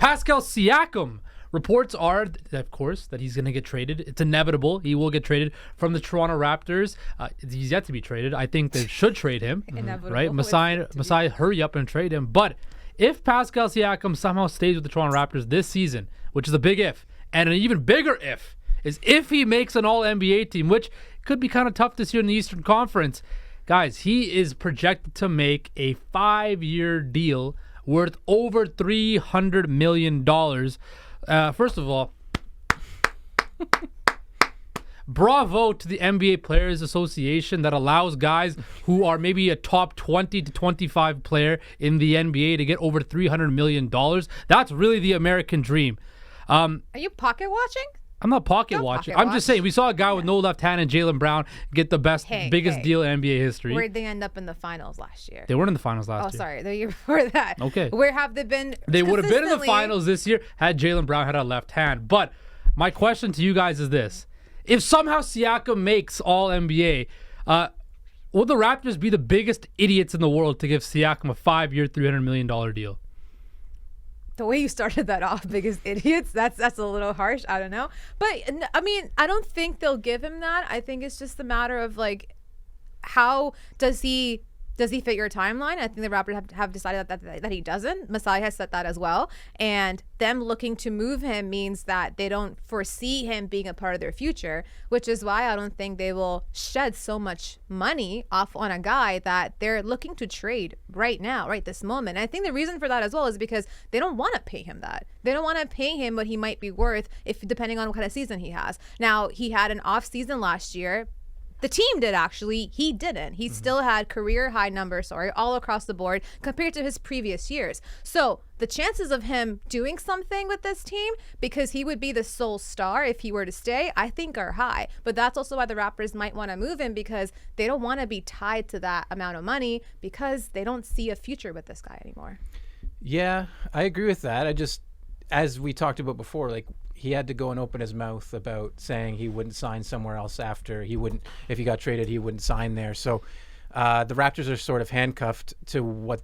Pascal Siakam. Reports are, of course, that he's going to get traded. It's inevitable. He will get traded from the Toronto Raptors. He's yet to be traded. I think they should trade him. Inevitable. Right? Masai, hurry up and trade him. But if Pascal Siakam somehow stays with the Toronto Raptors this season, which is a big if, and an even bigger if, is if he makes an All-NBA team, which could be kind of tough this year in the Eastern Conference. Guys, he is projected to make a 5-year deal worth over $300 million. First of all, bravo to the NBA Players Association that allows guys who are maybe a top 20 to 25 player in the NBA to get over $300 million. That's really the American dream. Are you pocket watching? I'm not pocket watching. I'm just saying, we saw a guy with no left hand and Jaylen Brown get the biggest deal in NBA history. Where'd they end up in the finals last year? They weren't in the finals last year. Oh, sorry. The year before that. Okay. Where have they been? They would have been in the finals this year had Jaylen Brown had a left hand. But my question to you guys is this. If somehow Siakam makes All-NBA, will the Raptors be the biggest idiots in the world to give Siakam a 5-year, $300 million deal? The way you started that off, biggest idiots, that's a little harsh. I don't know. But, I mean, I don't think they'll give him that. I think it's just a matter of, like, how does he fit your timeline? I think the Raptors have decided that he doesn't. Masai has said that as well. And them looking to move him means that they don't foresee him being a part of their future, which is why I don't think they will shed so much money off on a guy that they're looking to trade right now, right this moment. And I think the reason for that as well is because they don't want to pay him that. They don't want to pay him what he might be worth depending on what kind of season he has. Now, he had an off season last year. The team did, actually. He didn't. He still had career high numbers, all across the board compared to his previous years. So the chances of him doing something with this team, because he would be the sole star if he were to stay, I think are high. But that's also why the Raptors might want to move him, because they don't want to be tied to that amount of money because they don't see a future with this guy anymore. Yeah, I agree with that. I just, as we talked about before, like, he had to go and open his mouth about saying he wouldn't sign somewhere else after. If he got traded, he wouldn't sign there. So the Raptors are sort of handcuffed to what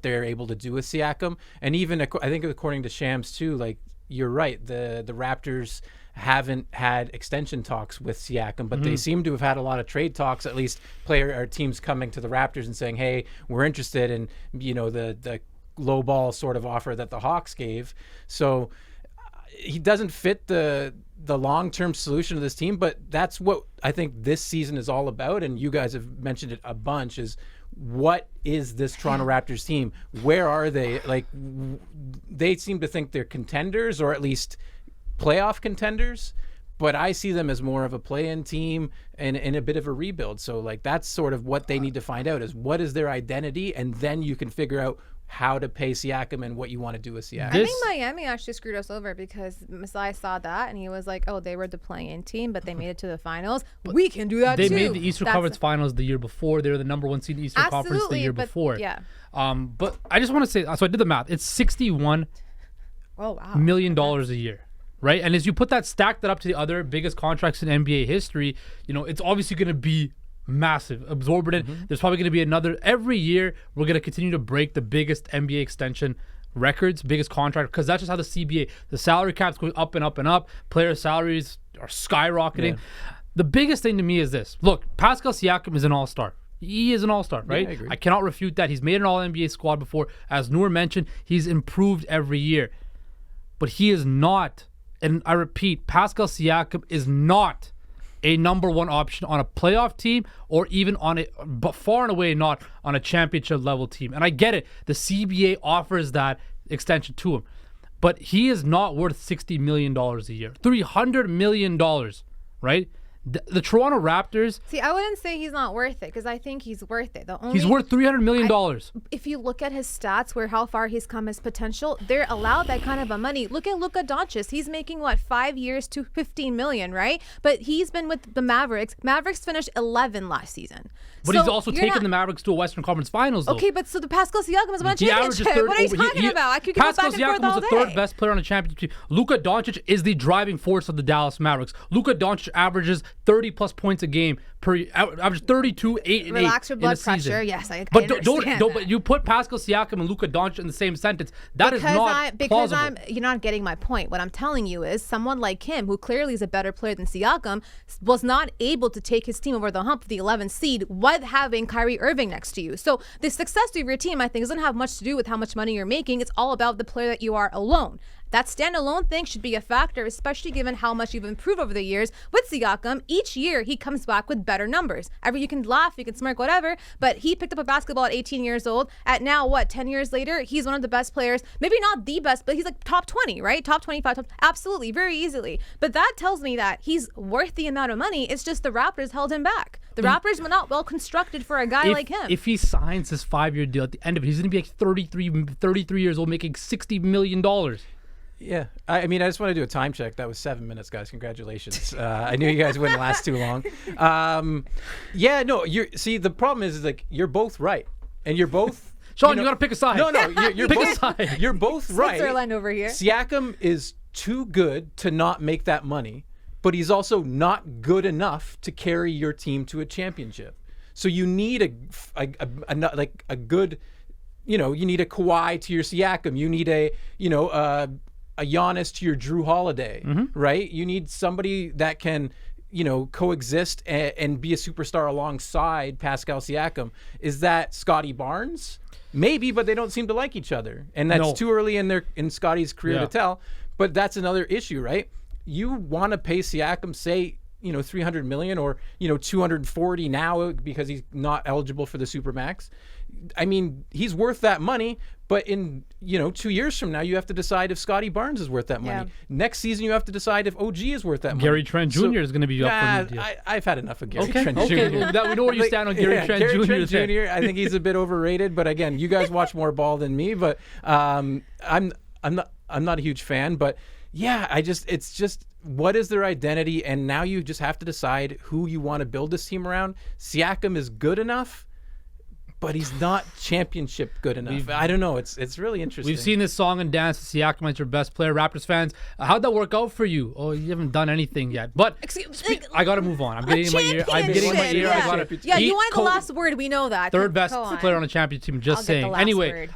they're able to do with Siakam. And even, I think according to Shams too, like, you're right, the Raptors haven't had extension talks with Siakam, but they seem to have had a lot of trade talks, at least player or teams coming to the Raptors and saying, hey, we're interested in, the low ball sort of offer that the Hawks gave. So he doesn't fit the long-term solution of this team, but that's what I think this season is all about. And you guys have mentioned it a bunch, is what is this Toronto Raptors team? Where are they? Like, they seem to think they're contenders, or at least playoff contenders, but I see them as more of a play-in team and a bit of a rebuild. So, like, that's sort of what they need to find out, is what is their identity, and then you can figure out how to pay Siakam and what you want to do with Siakam. I think Miami actually screwed us over, because Masai saw that and he was like, oh, they were the play-in team, but they made it to the finals. We can do that too. They made the Eastern Conference Finals the year before. They were the number 1 seed in the Eastern Conference the year before. Yeah. But I just want to say, so I did the math. It's $61 million a year. Right? And as you stack that up to the other biggest contracts in NBA history, it's obviously going to be massive, absorbent. There's probably going to be another every year. We're going to continue to break the biggest NBA extension records, biggest contract, because that's just how the CBA, the salary cap's going up and up and up. Player salaries are skyrocketing. Yeah. The biggest thing to me is this. Look, Pascal Siakam is an all-star. He is an all-star, right? Yeah, I agree. I cannot refute that. He's made an all-NBA squad before. As Noor mentioned, he's improved every year. But he is not, and I repeat, Pascal Siakam is not a number 1 option on a playoff team, or even but far and away not on a championship level team. And I get it. The CBA offers that extension to him. But he is not worth $60 million a year. $300 million, right? The Toronto Raptors. See, I wouldn't say he's not worth it, because I think he's worth it. He's worth $300 million. If you look at his stats, how far he's come, his potential, they're allowed that kind of a money. Look at Luka Doncic. He's making 5 years to $15 million, right? But he's been with the Mavericks. Mavericks finished 11 last season. But he's also taken the Mavericks to a Western Conference Finals, though. Okay, but so the Pascal Siakam has won a championship. What are you talking about? I could go back and forth all day. Pascal Siakam was the 3rd best player on a championship team. Luka Doncic is the driving force of the Dallas Mavericks. Luka Doncic averages 30 plus points a game per average 32, 8 and 8 Relax your in blood a season. pressure. Yes, I But understand don't. that. But you put Pascal Siakam and Luka Doncic in the same sentence. That is not plausible. You're not getting my point. What I'm telling you is someone like him, who clearly is a better player than Siakam, was not able to take his team over the hump of the 11th seed with having Kyrie Irving next to you. So the success of your team, I think, doesn't have much to do with how much money you're making. It's all about the player that you are alone. That standalone thing should be a factor, especially given how much you've improved over the years. With Siakam, each year he comes back with better numbers. You can laugh, you can smirk, whatever, but he picked up a basketball at 18 years old. At now, 10 years later, he's one of the best players. Maybe not the best, but he's like top 20, right? Top 25, absolutely, very easily. But that tells me that he's worth the amount of money. It's just the Raptors held him back. The Raptors were not well constructed for a guy like him. If he signs his 5-year deal at the end of it, he's going to be like 33 years old, making $60 million. Yeah, I mean, I just want to do a time check. That was 7 minutes, guys. Congratulations. I knew you guys wouldn't last too long. Yeah, no, the problem is like you're both right, and you're both. Sean, you got to pick a side. No, you're pick both. A side. You're both right. Switzerland over here. Siakam is too good to not make that money, but he's also not good enough to carry your team to a championship. So you need a good. You need a Kawhi to your Siakam. You need a Giannis to your Drew Holiday, right? You need somebody that can, coexist and be a superstar alongside Pascal Siakam. Is that Scotty Barnes? Maybe, but they don't seem to like each other, and that's too early in Scotty's career to tell. But that's another issue, right? You want to pay Siakam, say, $300 million or $240 now because he's not eligible for the Supermax. I mean, he's worth that money, but in 2 years from now, you have to decide if Scotty Barnes is worth that money. Yeah. Next season, you have to decide if OG is worth that money. Gary Trent Jr. is going to be up for a new deal. I've had enough of Gary Trent Jr. Okay, well, we know where you stand on Gary Trent Jr. Gary Trent Jr. I think he's a bit overrated, but again, you guys watch more ball than me. But I'm not a huge fan. But yeah, it's just. What is their identity? And now you just have to decide who you want to build this team around. Siakam is good enough, but he's not championship good enough. I don't know. It's really interesting. We've seen this song and dance. Siakam is your best player. Raptors fans, how'd that work out for you? Oh, you haven't done anything yet. But I got to move on. I'm getting in my ear. Yeah, you wanted the last word. We know that. Third best player on a championship team. Just saying. Anyway,